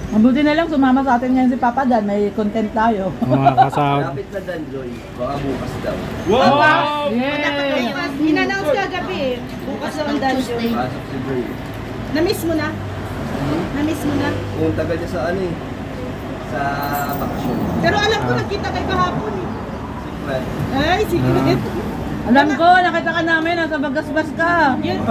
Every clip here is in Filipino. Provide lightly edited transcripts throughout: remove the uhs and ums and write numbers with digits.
Mabuti na lang sumama sa atin ngayon si Papa Dan. May content tayo. Mga kasahod. Kapit na Dan, Joy. Baka bukas daw. Wow! Yay! In-announce kagabi eh. Bukas daw ang dungeon. Pasok si Joy. Na-miss mo na? Na-miss mo na? Kung tagal niya sa ano eh. Sa bakasyon. Pero alam ko nagkita kayo kahapon eh. Secret. Ay, secret. Alam ko, nakita ka namin. Nasa Bagasbas ka. Yun ang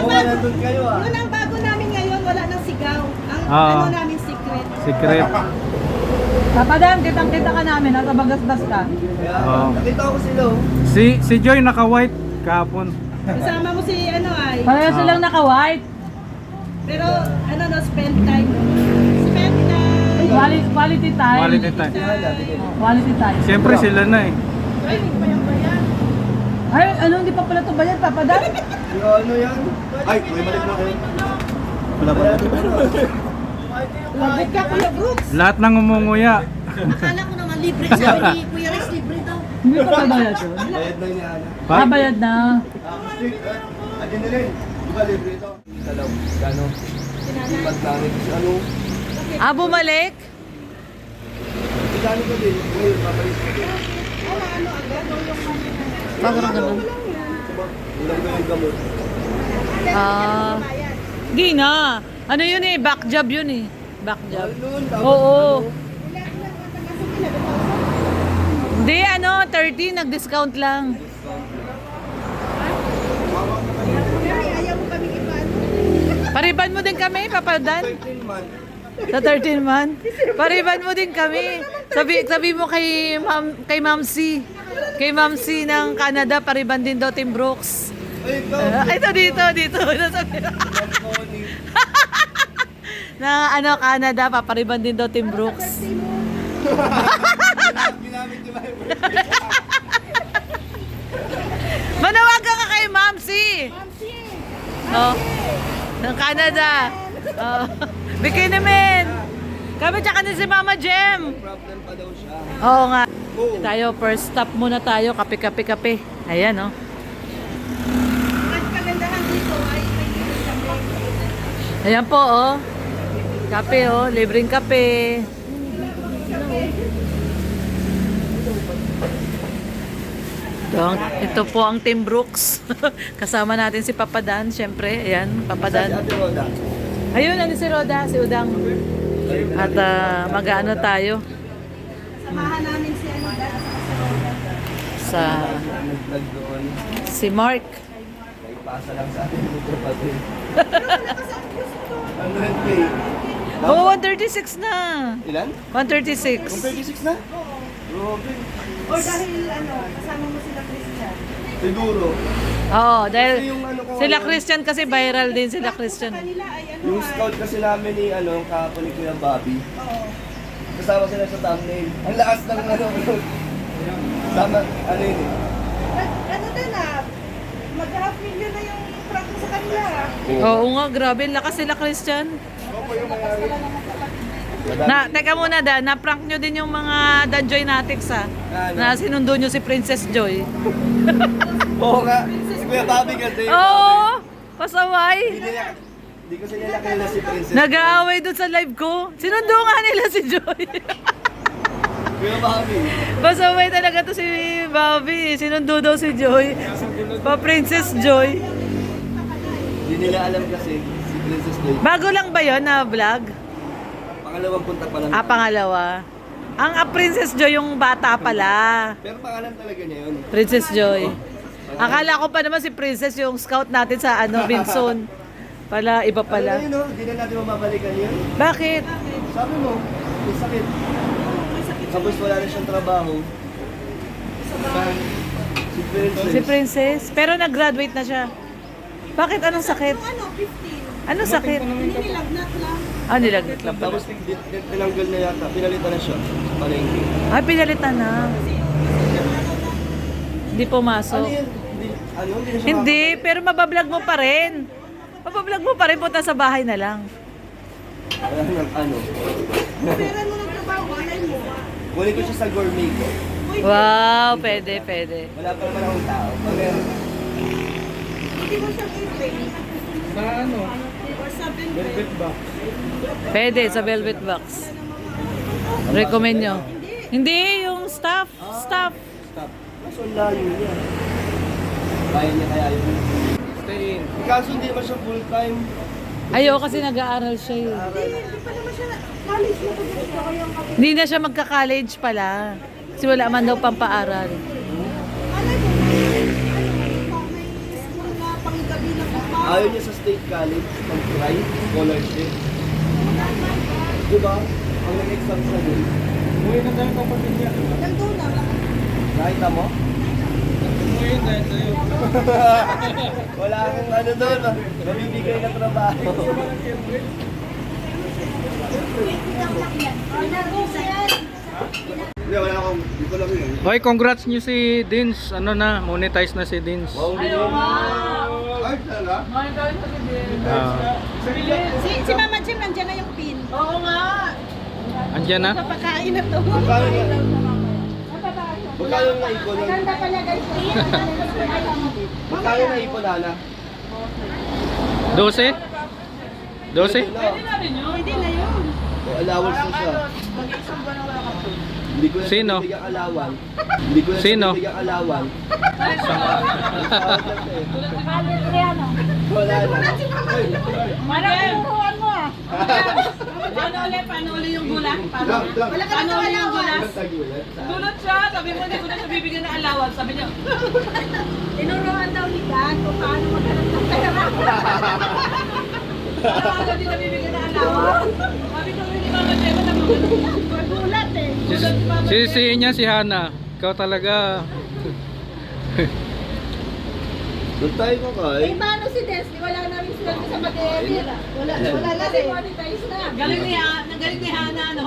Oo, bago. nandun kayo ah. Yun ang bago namin ngayon. Wala nang sigaw. Ang Oo. ano namin secret. Secret. Papa Dan, kitang-kita ka namin. Nasa Bagasbas ka. Kaya Oo. nakita ko sila oh. Si Joy naka-white kahapon. Kasama mo si ano ay. Pareho silang naka-white. Pero ano no, spend time. Spend time. Quality time. Quality time. Quality time. Siyempre sila na eh. Ay, hindi pa yan ba yan? Ay, ano, hindi pa pala ito bayad, Papa Dan? Yung ano yan? Ay, may balik na kayo. Wala ba natin? Lagot ka Kuya Brooks. Lahat ng umunguya. Akala ko naman libre, sabi ni Kuya Rex, libre daw. Hindi pa ba bayad yun? Bayad na niya Ana. Ah, bayad na. Adin na rin. Di ba libre ito? Dalaw. Gano? Ipat namin. Ano? Ah, bumalik? Gano ka din? Ngayon, babalik ka din. Ano agad? O yung Parang ganun. Ulang ko yung gamot. Ah. Gina. Ano yun eh? Back job yun eh. Back job. Noon, tapos Oo. ano? Hindi, ano, 30, nag-discount lang. Ayaw mo kami ipaano. Pariban mo din kami, Papa Dan? 13 month. Sa 13 man. Pariban mo din kami. Sabi mo kay Ma'am C. Kay Ma'am C ng Canada, pariban din daw Tim Brooks. Ay, ikaw. Ito dito. Nasabi. Na ano, Canada, papariban din daw Tim Brooks. Ginamit niyo ba yung Manawagan ka kay Ma'am C. Oh. Ng Canada. Oh. Bikini men. Kami tsaka ni si Mama Jem. problem pa daw siya? Oo nga. Oo. Tayo, first stop muna tayo. Kape. Ayan, oh. Ang kagandahan dito ay may kami. Ayan po, oh. Kape, oh. Libreng kape. Ito po ang Tim Brooks. Kasama natin si Papa Dan, syempre. Ayan, Papa Saan si Dan. Ate Roda? Ayun, ano si Roda, si Udang. At mag-ano tayo Samahan namin si ano dahil sa Nag-vlog doon. si Mark. May pasa lang sa atin dito pati. Ano yan, Kay? Oh, 136 na. Ilan? 136. 136 na? Grabe. or dahil ano, kasama mo sila Christian. Siguro. Oo, dahil Kasi yung ano ko sila ngayon, Christian kasi viral din sila Christian. Sa kanila ay ano Yung ay, scout kasi namin ni ano, kahapon ni Kuya Bobby. oo. Kasama sila sa thumbnail. Ang lakas ng ano. Sama, ano yun eh. Ano din ah, mag-half million na yung prank mo sa kanila. Oo nga, grabe, lakas sila Christian. Teka muna na-prank nyo din yung mga Danjoy Natics ha. Ano? Na sinundo nyo si Princess Joy. Oo nga. Si Kuya Bobby kasi. Oo, pasaway. Hindi ko sila nakilala si Princess. Nag-aaway doon sa live ko. Sinundo nga nila si Joy. Kuya Bobby. Pasaway talaga to si Bobby. Sinundo daw si Joy. Pa Princess Joy. Hindi nila alam kasi si Princess Joy. Bago lang ba yon na vlog? Pangalawang punta pa lang. Pangalawa. Ang Princess Joy yung bata pala. Pero pangalan talaga niya yun. Princess Joy. Akala ko pa naman si Princess yung scout natin sa ano, Vinson. Pala, iba pala. Ano yun, no? Hindi na natin mababalikan yun. Bakit? Sabi mo, may sakit. Tapos wala na siyang trabaho. Si Princess. Si Princess. Pero nag-graduate na siya. Bakit? Anong sakit? Ano, 15. Anong sakit? Hindi nilagnat lang. Ah, nilagnat lang pala. Tapos tinanggal na yata, pinalitan na siya sa palengke. Ay, pinalitan na. Hindi Ano pumasok. yun? Hindi na siya Hindi, pero mabablog mo pa rin. Mabablog mo pa rin, punta sa bahay na lang. Wala nang ano. Pera mo ng trabaho, alay mo. Kunin ko siya sa gourmet ko. Wow, pwede. Wala pa naman akong tao. Pag meron, Hindi mo siya i-pay. Sa ano? Or sabi Velvet box. Pwede sa velvet box. Recommend nyo. Hindi, yung staff. Staff. Kaso ang layo niya. Kaya niya kaya yun. Stay in. Kaso hindi naman siya full time. Ayaw kasi nag-aaral siya eh. Hindi na siya magka-college pala. Kasi wala man daw pampaaral. Ayaw niya sa state college, mag-try, scholarship. Diba? Ang nag-exam siya dun. Uwi na tayo kapatid niya. Nakita mo? Uwi na tayo. Wala akong ano doon. Nabibigay na trabaho. Hindi, wala akong, di ko lang yun. Hoy, congrats niyo si Dins. Ano na, monetize na si Dins. Ayaw Ay, talaga? Si Mama Jim, nandiyan na yung pin. Oo nga. Andyan na? Papakain na to. Magkano nga? Magkano na ipon? pala guys. Magkano na ipon, Ana? 12? 12? Pwede na yun. Allowance na siya. Hindi ko na Sino? siya bibigyan alawan. Hindi ko na siya Sino? bibigyan alawan. Wala na. Parang tinuruan mo ah. Paano uli yung gulang? Wala ka na yung gulang. Tulad siya. Sabi mo, hindi ko na siya bibigyan ng allowance. Sabi niya, Tinuruan daw ni Dan kung paano maghanap ng pera. wala hindi na bibigyan ng allowance. Sabi ko, hindi Mama Jema na mga Gulat eh. Sisihin niya si Hana. Ikaw talaga. Doon tayo Eh, kakain. paano si Desli? Wala na rin sila sa mag-edit. Wala na rin. Monetize na. Galing ni Hana, no?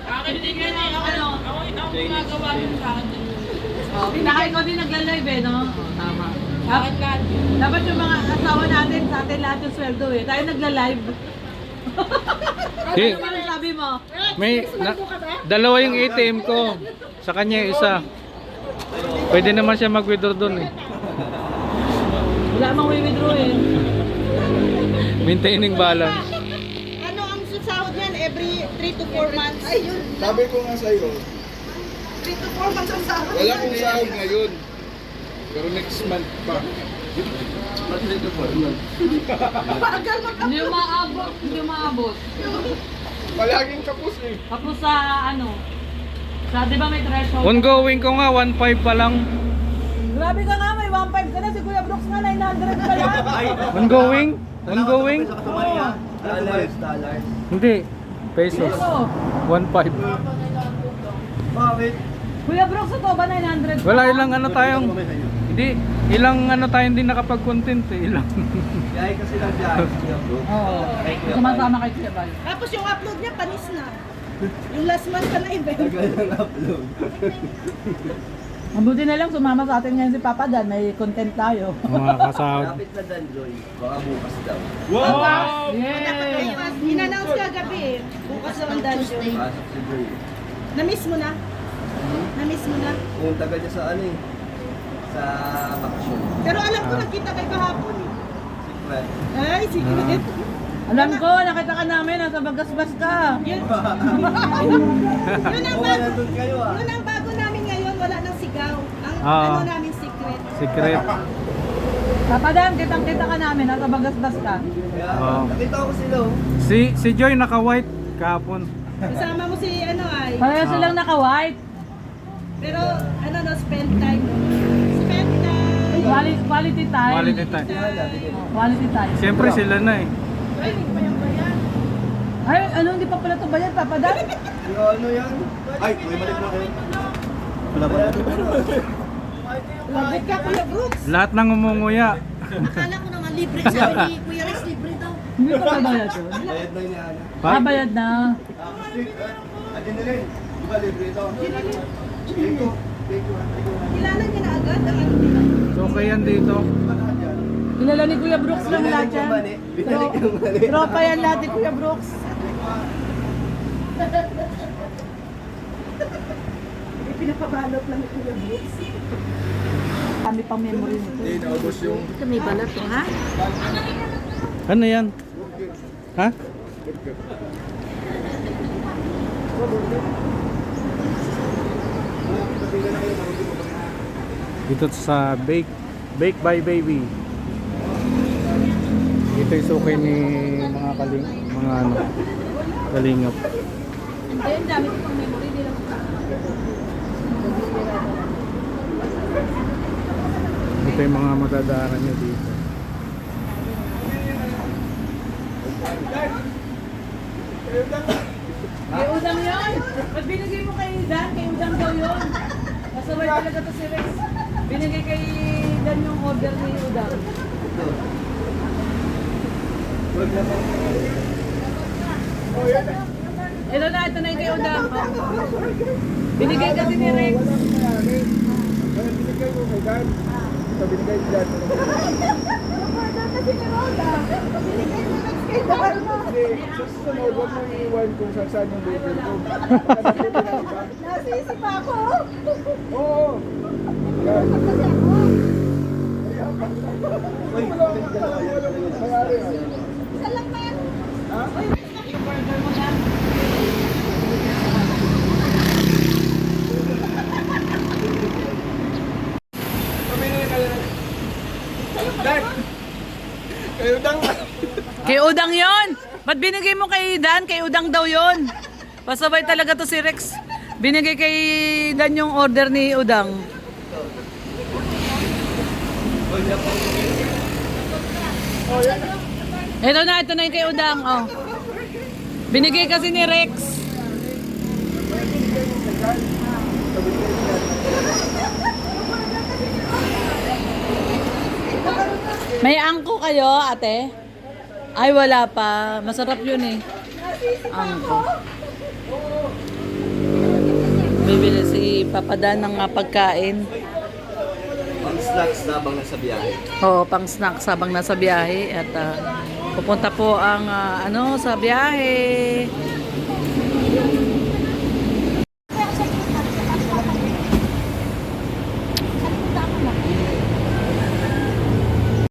Akin hindi nga niya, ako gumagawa din sa akin. Pinahay ko din nagla-live eh, no? Tama. Dapat yung mga asawa natin, sa atin lahat yung sweldo eh. Tayo nagla-live. Hey, Ano sabi mo? may dalawa yung ATM ko. Sa kanya yung isa. Pwede naman siya mag-withdraw doon eh. Wala mang withdraw eh. Maintaining balance. Ano ang sahod niyan? Every 3 to 4 months? Ay, yun. Sabi ko nga sa'yo, 3 to 4 months ang sahod. wala kong sahod ngayon. Pero next month pa. Ba't dito po? Paagal mo ka. Hindi maabot, hindi maabot. Palaging kapos eh. Tapos sa ano, sa di ba may threshold? Ongoing ko nga, 1.5 pa lang. Grabe ka nga, may 1.5 ka na. Si Kuya Brooks nga, 900 ka lang. Ongoing? Ongoing? Dollars. Hindi. Pesos. Ano? 1.5. Bakit? Kuya Brooks, ito ba 900 ka? Wala ilang ano tayong hindi ilang ano tayo hindi nakapag-content eh. Ilang. Kaya kasi lang dyan. Oo. Sumasama kay Kuya Bal. Tapos yung upload niya, panis na. Yung last month pa na event. Tagal ng upload. Mabuti na lang sumama sa atin ngayon si Papa Dan, may content tayo. Mga kasahod. Lapit na Dan, Joy. Baka bukas daw. Yay! In-announce kagabi eh. Bukas daw ang dungeon. Pasok si Joy. Na-miss mo na? Na-miss mo na? Kung taga niya sa ano eh. Sa bakasyon. Pero alam ko nakita kay kahapon eh. Secret. Ay, secret. Alam ko, nakita ka namin, nasa Bagasbas ka. Yun ang Oo, bago. nandun kayo ah. Yun ang bago namin ngayon, wala nang sigaw. Ang Ah. ano namin secret. Secret. Papa Dan, kitang-kita ka namin, nasa Bagasbas ka. Kaya Oo. nakita ko sila oh. Si Joy naka-white kahapon. Kasama mo si ano ay. Pareho silang naka-white. Pero ano no, spend time. Spend time. Quality time. Quality time. Quality time. Siyempre sila na eh. Ay, hindi pa yan ba yan? Ay, ano, hindi pa pala ito bayad, Papa Dan? Yung ano yan? Ay, may balik na kayo. Wala ba? Labit ka, Kuya Brooks. Lahat ng umunguya. Akala ko naman libre. Sabi ni Kuya Rex, libre daw. Hindi pa ba bayad yun? Bayad na ni Ana. Ah, bayad na. Adin na rin. Di ba libre ito? Thank you. Kilala niya na agad ang ano nila. So okay yan dito. Kilala ni Kuya Brooks lang lahat yan. Binalik yung mali. Tropa yan lahat ni Kuya Brooks. Pinapabalot lang ni Kuya Brooks. Kami pang memory nito. Hindi, naubos yung... Ito may balat to, ha? Ano yan? Ha? Dito sa Bake by Baby. Ito yung suki ni mga kalingap. Hindi, ang dami ko pang memory. Di lang. Ito yung mga madadaanan nyo dito. Kay Udang yun. Ba't binigay mo kay Dan? Kay Udang daw yun. Masabay talaga to si Rex. Binigay kay Dan yung order ni Udang. Ito na yung kay Udang. Binigay kasi ni Rex. Binigay mo kay Dan. Ito binigay ni Dan. Hindi, sa susunod, huwag mo iiwan kung saan yung label ko. Nasisip ako. Oo. Yan. Uy, nangyari ah. Isa lang man. Dan! Kayo dang! Kay Udang yon. Ba't binigay mo kay Dan? Kay Udang daw yon. Pasabay talaga to si Rex. Binigay kay Dan yung order ni Udang. Ito na yung kay Udang. Oh. Binigay kasi ni Rex. May angko kayo, ate? Ay, wala pa. Masarap yun eh. Angko. Bibili si Papa Dan ng pagkain. Pang snacks na habang nasa biyahe. Oo, pang snacks habang nasa biyahe. At pupunta po ang sa biyahe.